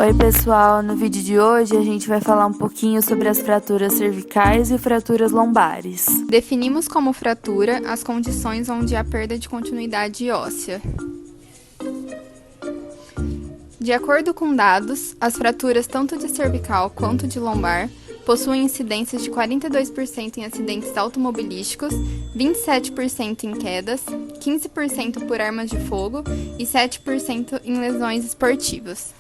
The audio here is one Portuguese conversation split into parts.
Oi pessoal, no vídeo de hoje a gente vai falar um pouquinho sobre as fraturas cervicais e fraturas lombares. Definimos como fratura as condições onde há perda de continuidade óssea. De acordo com dados, as fraturas tanto de cervical quanto de lombar possuem incidências de 42% em acidentes automobilísticos, 27% em quedas, 15% por armas de fogo e 7% em lesões esportivas.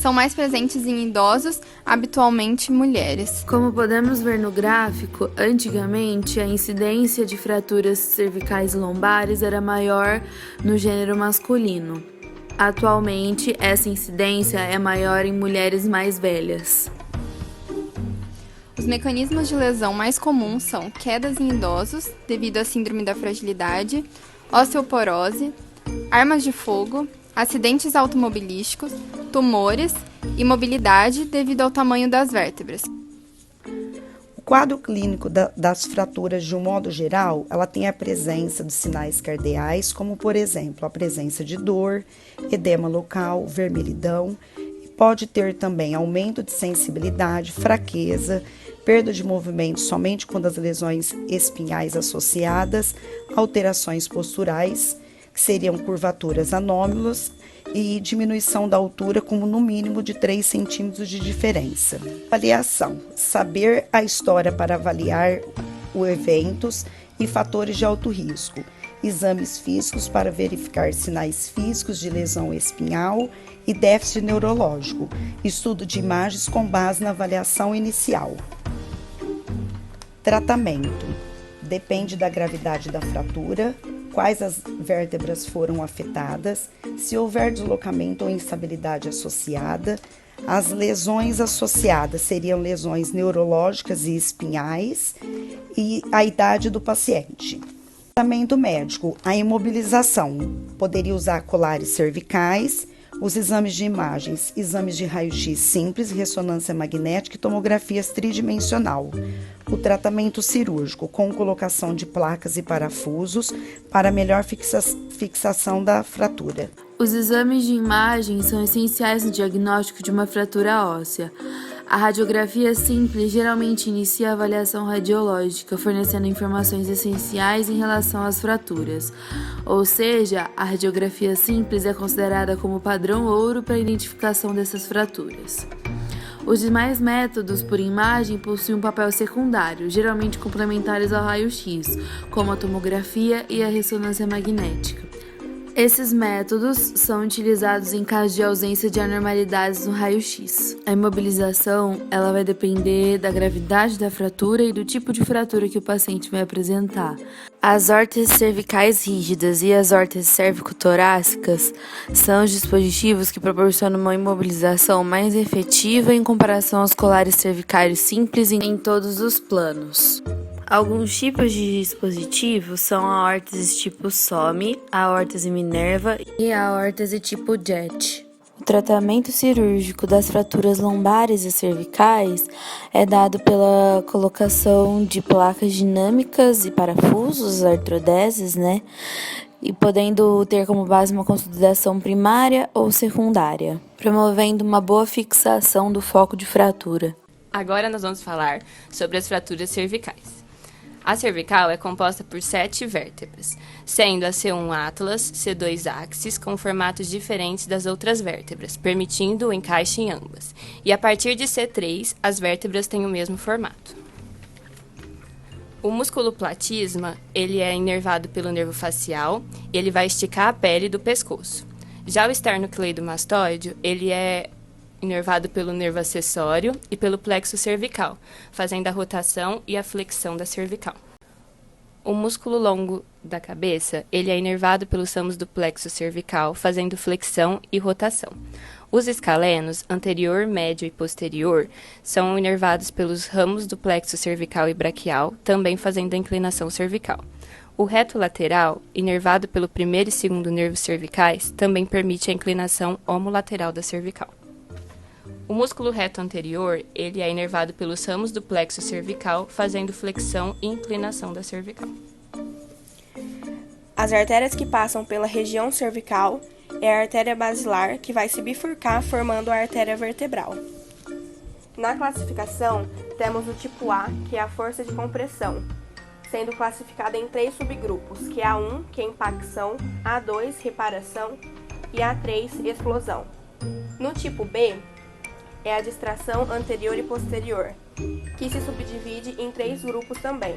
São mais presentes em idosos, habitualmente mulheres. Como podemos ver no gráfico, antigamente a incidência de fraturas cervicais e lombares era maior no gênero masculino. Atualmente, essa incidência é maior em mulheres mais velhas. Os mecanismos de lesão mais comuns são quedas em idosos, devido à síndrome da fragilidade, osteoporose, armas de fogo, acidentes automobilísticos, tumores e mobilidade devido ao tamanho das vértebras. O quadro clínico das fraturas, de um modo geral, ela tem a presença de sinais cardeais, como, por exemplo, a presença de dor, edema local, vermelhidão, e pode ter também aumento de sensibilidade, fraqueza, perda de movimento somente quando as lesões espinhais associadas, alterações posturais, que seriam curvaturas anômalas, e diminuição da altura com no mínimo de 3 centímetros de diferença. Avaliação: saber a história para avaliar os eventos e fatores de alto risco. Exames físicos para verificar sinais físicos de lesão espinhal e déficit neurológico. Estudo de imagens com base na avaliação inicial. Tratamento: depende da gravidade da fratura, quais as vértebras foram afetadas, se houver deslocamento ou instabilidade associada. As lesões associadas seriam lesões neurológicas e espinhais e a idade do paciente. Tratamento médico: a imobilização. Poderia usar colares cervicais, os exames de imagens, exames de raio-x simples, ressonância magnética e tomografias tridimensional. O tratamento cirúrgico, com colocação de placas e parafusos para melhor fixação da fratura. Os exames de imagem são essenciais no diagnóstico de uma fratura óssea. A radiografia simples geralmente inicia a avaliação radiológica, fornecendo informações essenciais em relação às fraturas. Ou seja, a radiografia simples é considerada como padrão ouro para a identificação dessas fraturas. Os demais métodos por imagem possuem um papel secundário, geralmente complementares ao raio-x, como a tomografia e a ressonância magnética. Esses métodos são utilizados em caso de ausência de anormalidades no raio-x. A imobilização, ela vai depender da gravidade da fratura e do tipo de fratura que o paciente vai apresentar. As órteses cervicais rígidas e as órteses cérvico-torácicas são os dispositivos que proporcionam uma imobilização mais efetiva em comparação aos colares cervicais simples em todos os planos. Alguns tipos de dispositivos são a órtese tipo SOMI, a órtese Minerva e a órtese tipo JET. O tratamento cirúrgico das fraturas lombares e cervicais é dado pela colocação de placas dinâmicas e parafusos, artrodeses, e podendo ter como base uma consolidação primária ou secundária, promovendo uma boa fixação do foco de fratura. Agora nós vamos falar sobre as fraturas cervicais. A cervical é composta por 7 vértebras, sendo a C1 Atlas, C2 Axis, com formatos diferentes das outras vértebras, permitindo o encaixe em ambas. E a partir de C3, as vértebras têm o mesmo formato. O músculo platisma, ele é inervado pelo nervo facial e ele vai esticar a pele do pescoço. Já o esternocleidomastoide, ele é inervado pelo nervo acessório e pelo plexo cervical, fazendo a rotação e a flexão da cervical. O músculo longo da cabeça, ele é inervado pelos ramos do plexo cervical, fazendo flexão e rotação. Os escalenos, anterior, médio e posterior, são inervados pelos ramos do plexo cervical e braquial, também fazendo a inclinação cervical. O reto lateral, inervado pelo primeiro e segundo nervos cervicais, também permite a inclinação homolateral da cervical. O músculo reto anterior, ele é inervado pelos ramos do plexo cervical, fazendo flexão e inclinação da cervical. As artérias que passam pela região cervical é a artéria basilar, que vai se bifurcar formando a artéria vertebral. Na classificação, temos o tipo A, que é a força de compressão, sendo classificada em 3 subgrupos, que é A1, que é impacção, A2, reparação e A3, explosão. No tipo B, é a distração anterior e posterior, que se subdivide em 3 grupos também.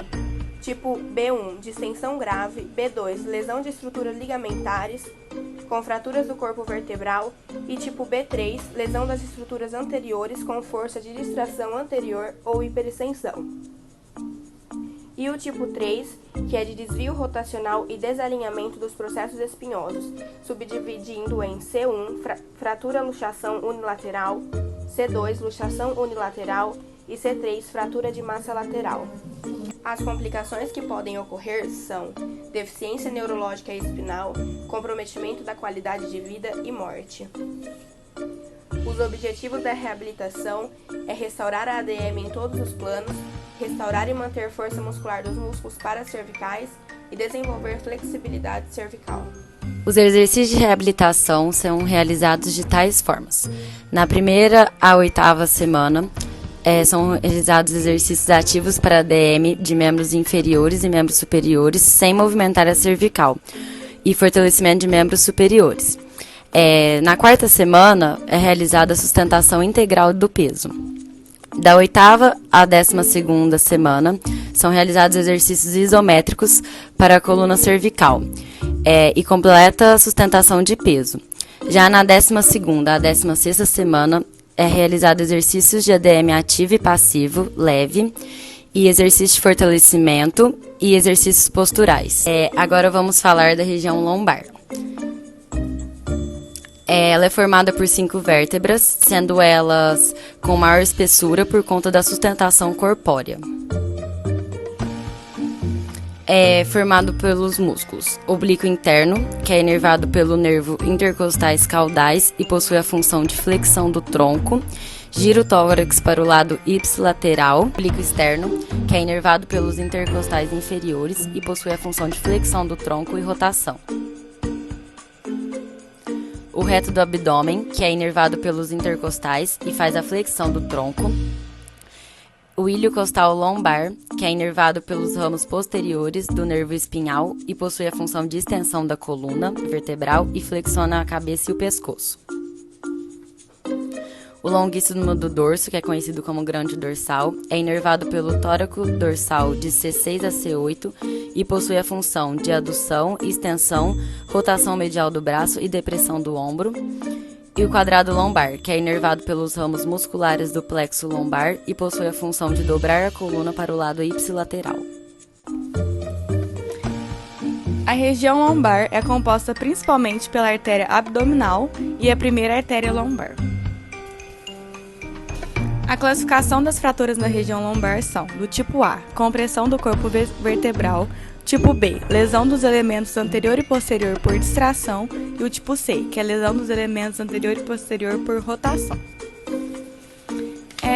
Tipo B1, distensão grave, B2, lesão de estruturas ligamentares, com fraturas do corpo vertebral, e tipo B3, lesão das estruturas anteriores com força de distração anterior ou hiperextensão. E o tipo 3, que é de desvio rotacional e desalinhamento dos processos espinhosos, subdividindo em C1, fratura luxação unilateral, C2, luxação unilateral e C3, fratura de massa lateral. As complicações que podem ocorrer são deficiência neurológica espinal, comprometimento da qualidade de vida e morte. Os objetivos da reabilitação é restaurar a ADM em todos os planos, restaurar e manter força muscular dos músculos paracervicais e desenvolver flexibilidade cervical. Os exercícios de reabilitação são realizados de tais formas. Na primeira à 8ª semana, são realizados exercícios ativos para ADM de membros inferiores e membros superiores, sem movimentar a cervical, e fortalecimento de membros superiores. Na 4ª semana, é realizada a sustentação integral do peso. Da 8ª à 12ª semana, são realizados exercícios isométricos para a coluna cervical e completa sustentação de peso. Já na 12ª à 16ª semana, é realizado exercícios de ADM ativo e passivo, leve, e exercícios de fortalecimento e exercícios posturais. Agora vamos falar da região lombar. Ela é formada por 5 vértebras, sendo elas com maior espessura por conta da sustentação corpórea. É formado pelos músculos oblíquo interno, que é inervado pelo nervo intercostais caudais e possui a função de flexão do tronco, gira o tórax para o lado ipsilateral, oblíquo externo, que é inervado pelos intercostais inferiores e possui a função de flexão do tronco e rotação. O reto do abdômen, que é inervado pelos intercostais e faz a flexão do tronco. O ilho costal lombar, que é inervado pelos ramos posteriores do nervo espinhal e possui a função de extensão da coluna vertebral e flexiona a cabeça e o pescoço. O longuíssimo do dorso, que é conhecido como grande dorsal, é inervado pelo tóraco dorsal de C6 a C8 e possui a função de adução, extensão, rotação medial do braço e depressão do ombro. E o quadrado lombar, que é inervado pelos ramos musculares do plexo lombar e possui a função de dobrar a coluna para o lado ipsilateral. A região lombar é composta principalmente pela artéria abdominal e a primeira artéria lombar. A classificação das fraturas na região lombar são do tipo A, compressão do corpo vertebral, tipo B, lesão dos elementos anterior e posterior por distração, e o tipo C, que é lesão dos elementos anterior e posterior por rotação.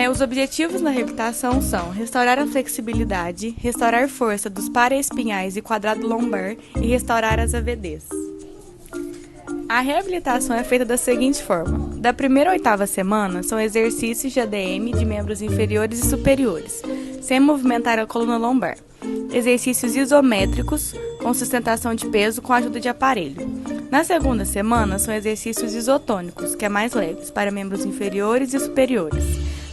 Os objetivos na reabilitação são restaurar a flexibilidade, restaurar força dos paraespinhais e quadrado lombar e restaurar as AVDs. A reabilitação é feita da seguinte forma: da primeira à 8ª semana são exercícios de ADM de membros inferiores e superiores, sem movimentar a coluna lombar. Exercícios isométricos com sustentação de peso com a ajuda de aparelho. Na segunda semana são exercícios isotônicos, que é mais leves, para membros inferiores e superiores.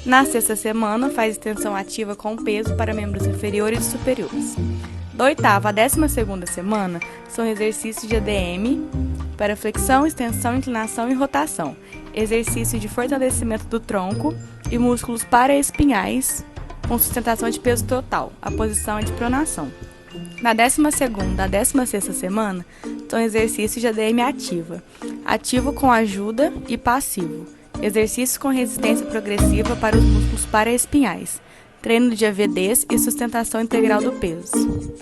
Na 6ª semana faz extensão ativa com peso para membros inferiores e superiores. Da 8ª à 12ª semana são exercícios de ADM para flexão, extensão, inclinação e rotação. Exercício de fortalecimento do tronco e músculos paraespinhais com sustentação de peso total. A posição é de pronação. Na 12ª à 16ª semana são exercícios de ADM ativa. Ativo com ajuda e passivo. Exercícios com resistência progressiva para os músculos paraespinhais. Treino de AVDs e sustentação integral do peso.